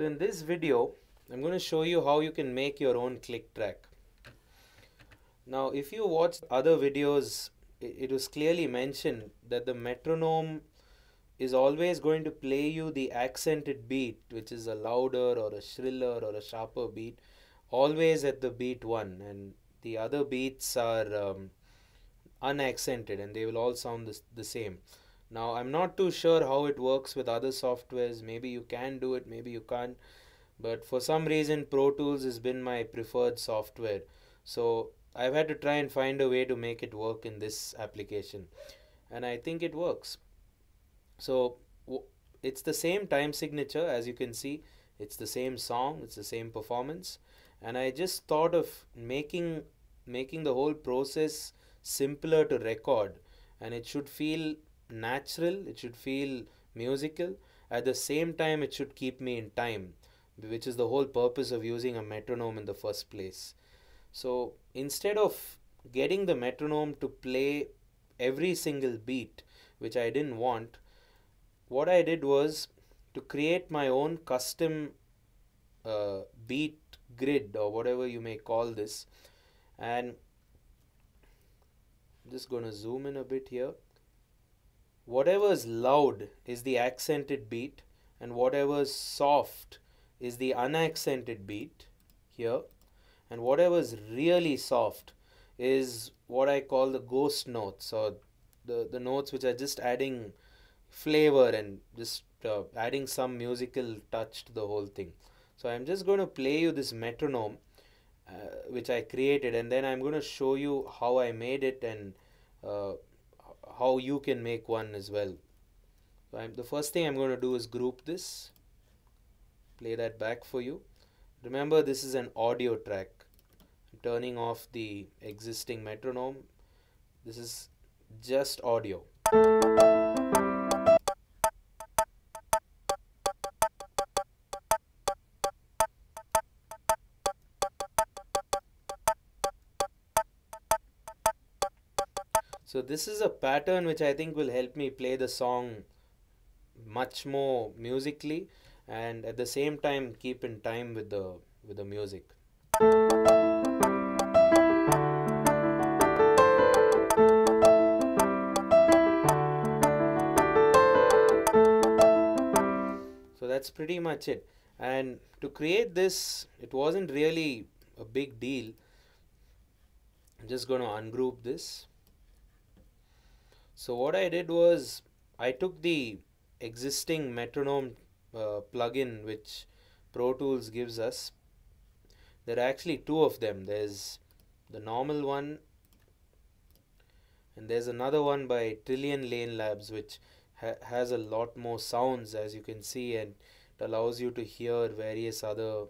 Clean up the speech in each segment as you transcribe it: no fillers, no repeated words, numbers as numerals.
So in this video, I'm going to show you how you can make your own click track. Now, if you watch other videos, it was clearly mentioned that the metronome is always going to play you the accented beat, which is a louder or a shriller or a sharper beat, always at the beat 1, and the other beats are unaccented and they will all sound the same. Now, I'm not too sure how it works with other softwares. Maybe you can do it, maybe you can't. But for some reason, Pro Tools has been my preferred software. So I've had to try and find a way to make it work in this application. And I think it works. So it's the same time signature, as you can see. It's the same song, it's the same performance. And I just thought of making the whole process simpler to record, and it should feel natural, it should feel musical. At the same time, it should keep me in time, which is the whole purpose of using a metronome in the first place. So instead of getting the metronome to play every single beat, which I didn't want, what I did was to create my own custom beat grid, or whatever you may call this. And I'm just going to zoom in a bit here. Whatever is loud is the accented beat, and whatever is soft is the unaccented beat here, and whatever is really soft is what I call the ghost notes, or the notes which are just adding flavor and just adding some musical touch to the whole thing. So I'm just going to play you this metronome which I created, and then I'm going to show you how I made it and how you can make one as well. So the first thing I'm going to do is group this, play that back for you. Remember, this is an audio track. I'm turning off the existing metronome. This is just audio. So this is a pattern which I think will help me play the song much more musically, and at the same time keep in time with the music. So that's pretty much it. And to create this, it wasn't really a big deal. I'm just going to ungroup this. So what I did was I took the existing metronome plugin which Pro Tools gives us. There are actually two of them. There's the normal one, and there's another one by Trillion Lane Labs, which has a lot more sounds, as you can see, and it allows you to hear various other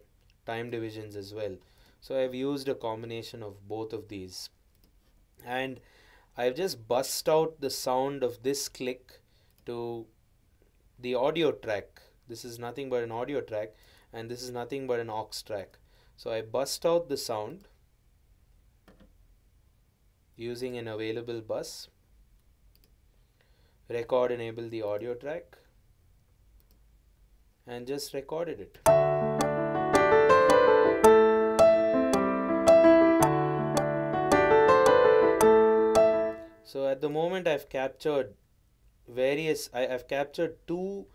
time divisions as well. So I've used a combination of both of these, and I've just bust out the sound of this click to the audio track. This is nothing but an audio track, and this is nothing but an aux track. So I bust out the sound using an available bus. Record enable the audio track, and just recorded it. So at the moment I've captured I've captured two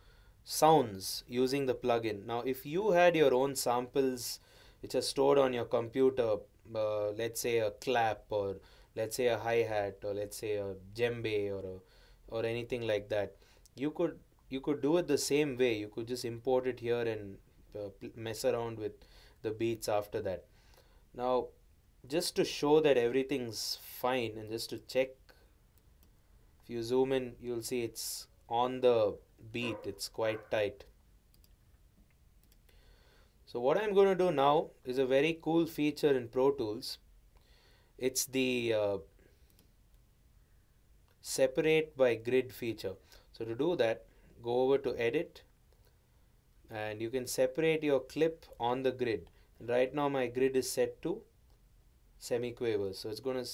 sounds using the plugin. Now if you had your own samples which are stored on your computer, let's say a clap, or let's say a hi-hat, or let's say a djembe, or anything like that, you could do it the same way. You could just import it here and mess around with the beats after that. Now, just to show that everything's fine, and just to check, if you zoom in, you'll see it's on the beat. It's quite tight. So what I'm going to do now is a very cool feature in Pro Tools. It's the separate by grid feature. So to do that, go over to edit, and you can separate your clip on the grid. Right now my grid is set to semiquavers, so it's going to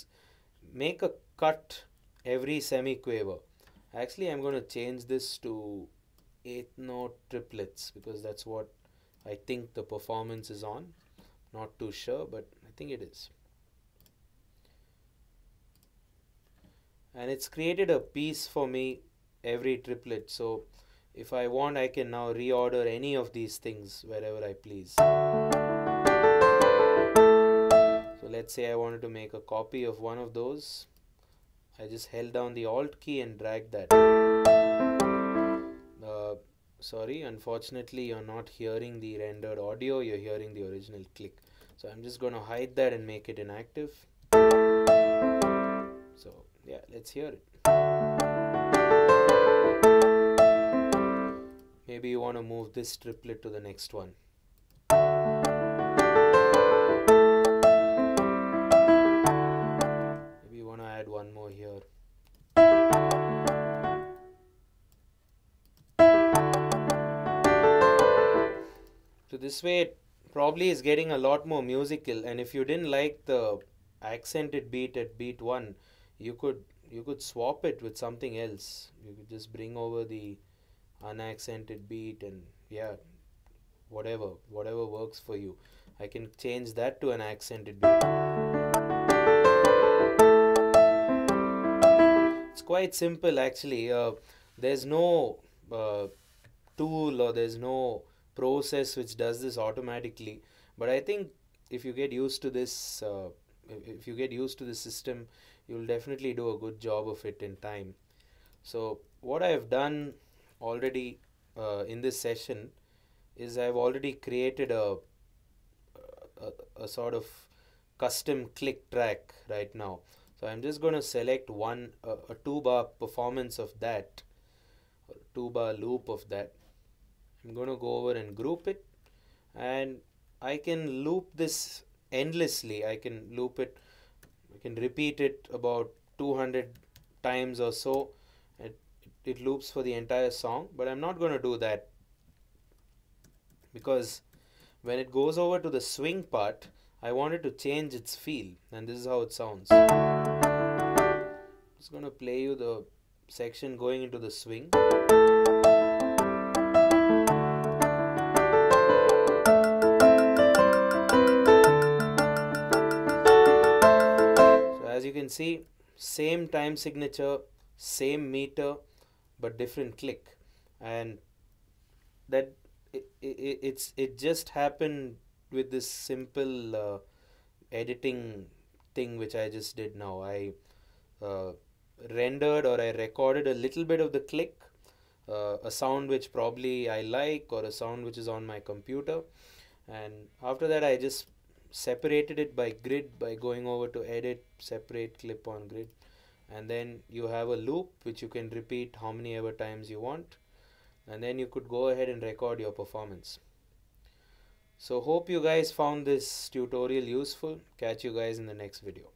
make a cut every semiquaver. Actually, I'm going to change this to 8th note triplets, because that's what I think the performance is on. Not too sure, but I think it is. And it's created a piece for me every triplet. So if I want, I can now reorder any of these things wherever I please. So let's say I wanted to make a copy of one of those. I just held down the Alt key and dragged that. Sorry, unfortunately you're not hearing the rendered audio, you're hearing the original click. So I'm just going to hide that and make it inactive. So yeah, let's hear it. Maybe you want to move this triplet to the next one. Maybe you want to add one more here. So this way it probably is getting a lot more musical, and if you didn't like the accented beat at beat 1, you could swap it with something else. You could just bring over the unaccented beat, and yeah, whatever works for you. I can change that to an accented beat. It's quite simple actually. There's no tool or there's no process which does this automatically, but I think if you get used to this system, you'll definitely do a good job of it in time. So what I've done already in this session is I've already created a sort of custom click track right now. So I'm just going to select a 2-bar performance of that, or 2-bar loop of that. I'm going to go over and group it, and I can loop this endlessly. I can repeat it about 200 times or so. It loops for the entire song, but I'm not going to do that, because when it goes over to the swing part, I want it to change its feel, and this is how it sounds. I'm just going to play you the section going into the swing. As you can see, same time signature, same meter, but different click, and that it just happened with this simple editing thing which I just did now. I rendered, or I recorded a little bit of the click, a sound which probably I like, or a sound which is on my computer, and after that I just separated it by grid by going over to edit, separate clip on grid, and then you have a loop which you can repeat how many ever times you want, and then you could go ahead and record your performance. So hope you guys found this tutorial useful. Catch you guys in the next video.